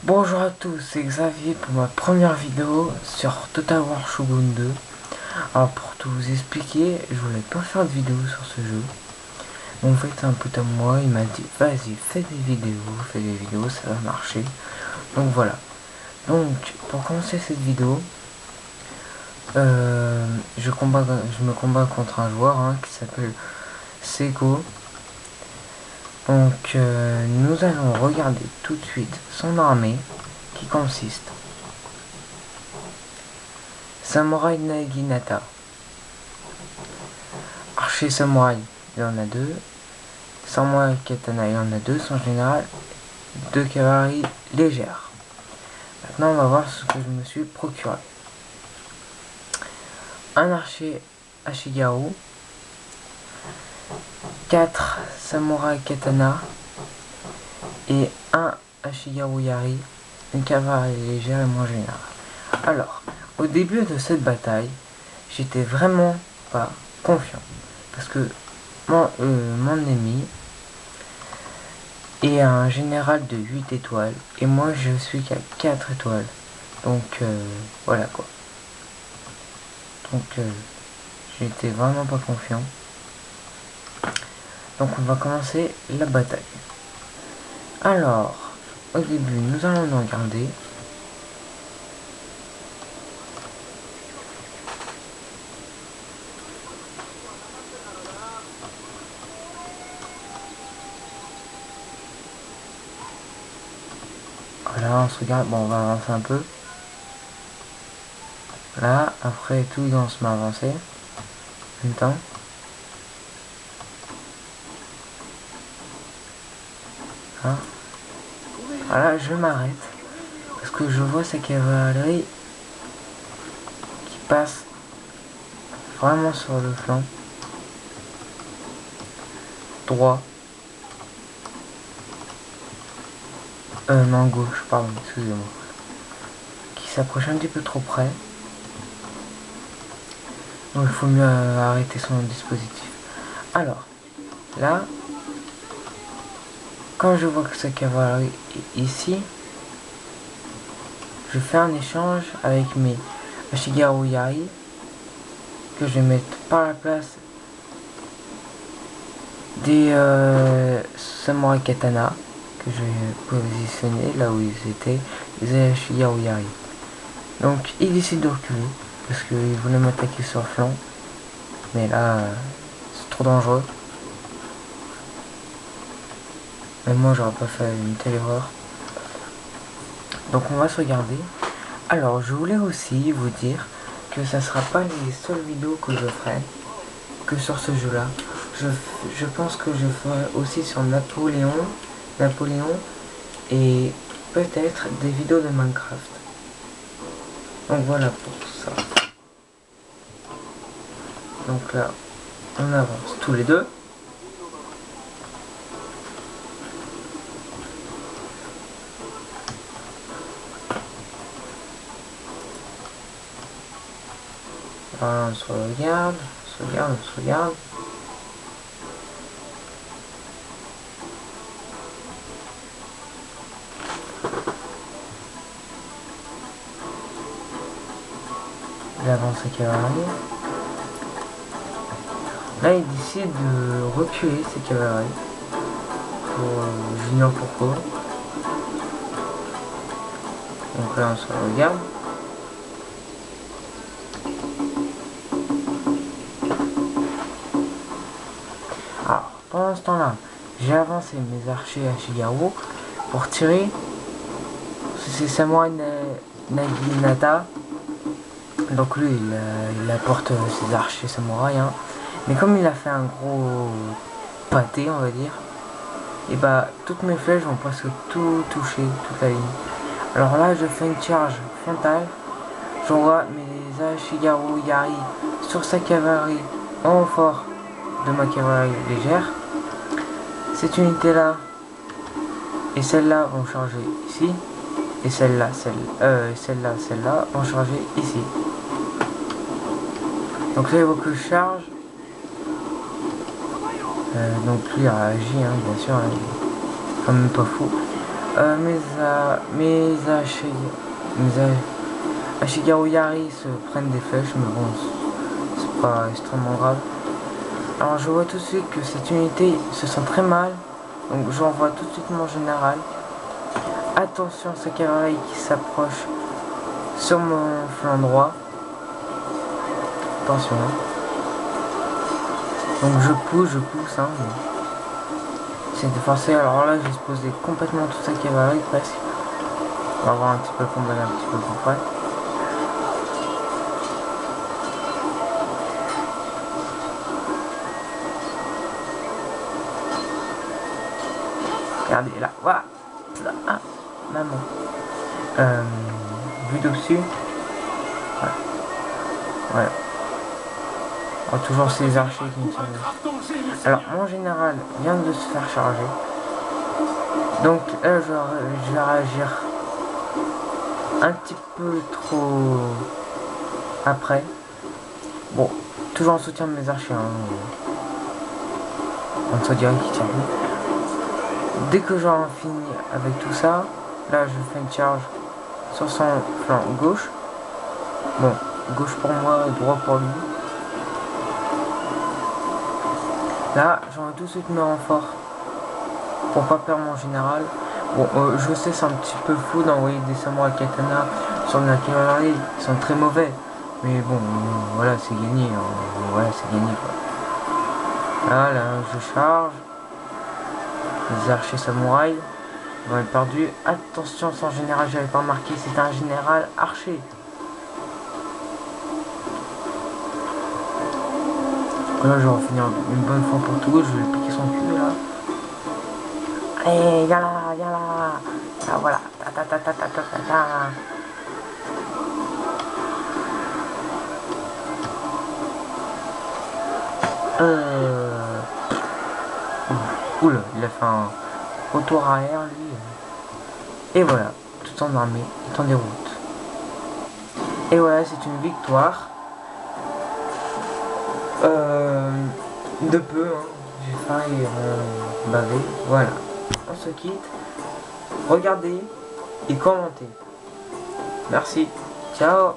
Bonjour à tous, c'est Xavier pour ma première vidéo sur Total War Shogun 2. Alors pour tout vous expliquer, je voulais pas faire de vidéo sur ce jeu. En fait un pote à moi, il m'a dit vas-y fais des vidéos, ça va marcher. Donc voilà. Donc pour commencer cette vidéo, je me combats contre un joueur qui s'appelle Sego. Donc nous allons regarder tout de suite son armée qui consiste Samurai Naginata. Archer samouraï, il y en a deux. Samouraï katana, il y en a deux. Son général, deux cavaleries légères. Maintenant, on va voir ce que je me suis procuré. Un archer Ashigaru, 4 samouraï katana et un Ashigaru Yari, une cavalerie légère et mon général. Alors, au début de cette bataille, j'étais vraiment pas confiant. Parce que mon ennemi est un général de 8 étoiles. Et moi je suis qu'à 4 étoiles. Donc voilà quoi. Donc j'étais vraiment pas confiant. Donc on va commencer la bataille. Alors, au début nous allons nous regarder. Voilà, on se regarde, bon on va avancer un peu. Là, après tout, on se met avancer. En même temps. Hein. Voilà, je m'arrête. Parce que je vois sa cavalerie qui passe vraiment sur le flanc. Droit. Non, gauche, pardon, excusez-moi. Qui s'approche un petit peu trop près. Donc il faut mieux arrêter son dispositif. Alors, là, quand je vois que sa cavalerie est ici, je fais un échange avec mes Ashigaru Yari que je vais mettre par la place des samouraï katana que je vais positionner là où ils étaient, les Ashigaru Yari. Donc il décide de reculer parce qu'il voulait m'attaquer sur le flanc, mais là c'est trop dangereux. Mais moi j'aurais pas fait une telle erreur. Donc on va se regarder. Alors je voulais aussi vous dire que ça sera pas les seules vidéos que je ferai que sur ce jeu là. Je pense que je ferai aussi sur Napoléon et peut-être des vidéos de Minecraft. Donc voilà pour ça. Donc là on avance tous les deux. Voilà, on se regarde, on se regarde, on se regarde. Il avance sa cavalerie. Là, il décide de reculer ses cavaleries. J'ignore pourquoi. Donc là, on se regarde. Alors, pendant ce temps-là, j'ai avancé mes archers à Shigaru pour tirer sur ces samouraï Naginata. Donc lui, il apporte ses archers samouraïs. Mais comme il a fait un gros pâté, on va dire, et bah toutes mes flèches vont presque tout toucher, toute la ligne. Alors là, je fais une charge frontale. J'envoie mes Ashigaru Yari sur sa cavalerie en renfort de ma cavalerie légère. Cette unité là et celle-là vont charger ici. Et celle-là vont charger ici. Donc là il faut que je charge. Donc lui a agi, bien sûr, il est quand même pas fou. Mes Ashigaru Yari se prennent des flèches, mais bon, c'est pas extrêmement grave. Alors je vois tout de suite que cette unité se sent très mal, donc j'envoie tout de suite mon général. Attention à ce cavalerie qui s'approche sur mon flanc droit. Attention. Donc je pousse, hein. C'est forcé. Alors là, j'ai exposé complètement toute sa cavalerie presque. On va voir un petit peu le combat un petit peu plus près. Regardez là, voilà. Ah, maman. Vue d'au-dessus. Voilà. Alors, toujours ces archers qui me tirent. Alors mon général vient de se faire charger. Donc là je vais réagir un petit peu trop après. Bon, toujours en soutien de mes archers. Hein. On se dirait qu'ils tirent. Dès que j'aurai fini avec tout ça, là je fais une charge sur son flanc gauche. Bon, gauche pour moi, droit pour lui. Là, j'en ai tout de suite mes renforts pour pas perdre mon général. Bon, je sais, c'est un petit peu fou d'envoyer des samouraïs katana sur la cavalerie, ils sont très mauvais. Mais bon, voilà, c'est gagné. Voilà, c'est gagné quoi. Là, je charge. Les archers samouraïs vont être perdus. Attention, son général, j'avais pas remarqué, c'est un général archer. Là, je vais en finir une bonne fois pour tout. Je vais piquer son cul là. Allez, y'a là. Ah, voilà. Ta. Oula, il a fait un retour arrière lui. Et voilà, tout en armée, tout en déroute. Et voilà, c'est une victoire. De peu, hein. J'ai failli baver. Voilà, on se quitte. Regardez et commentez. Merci. Ciao.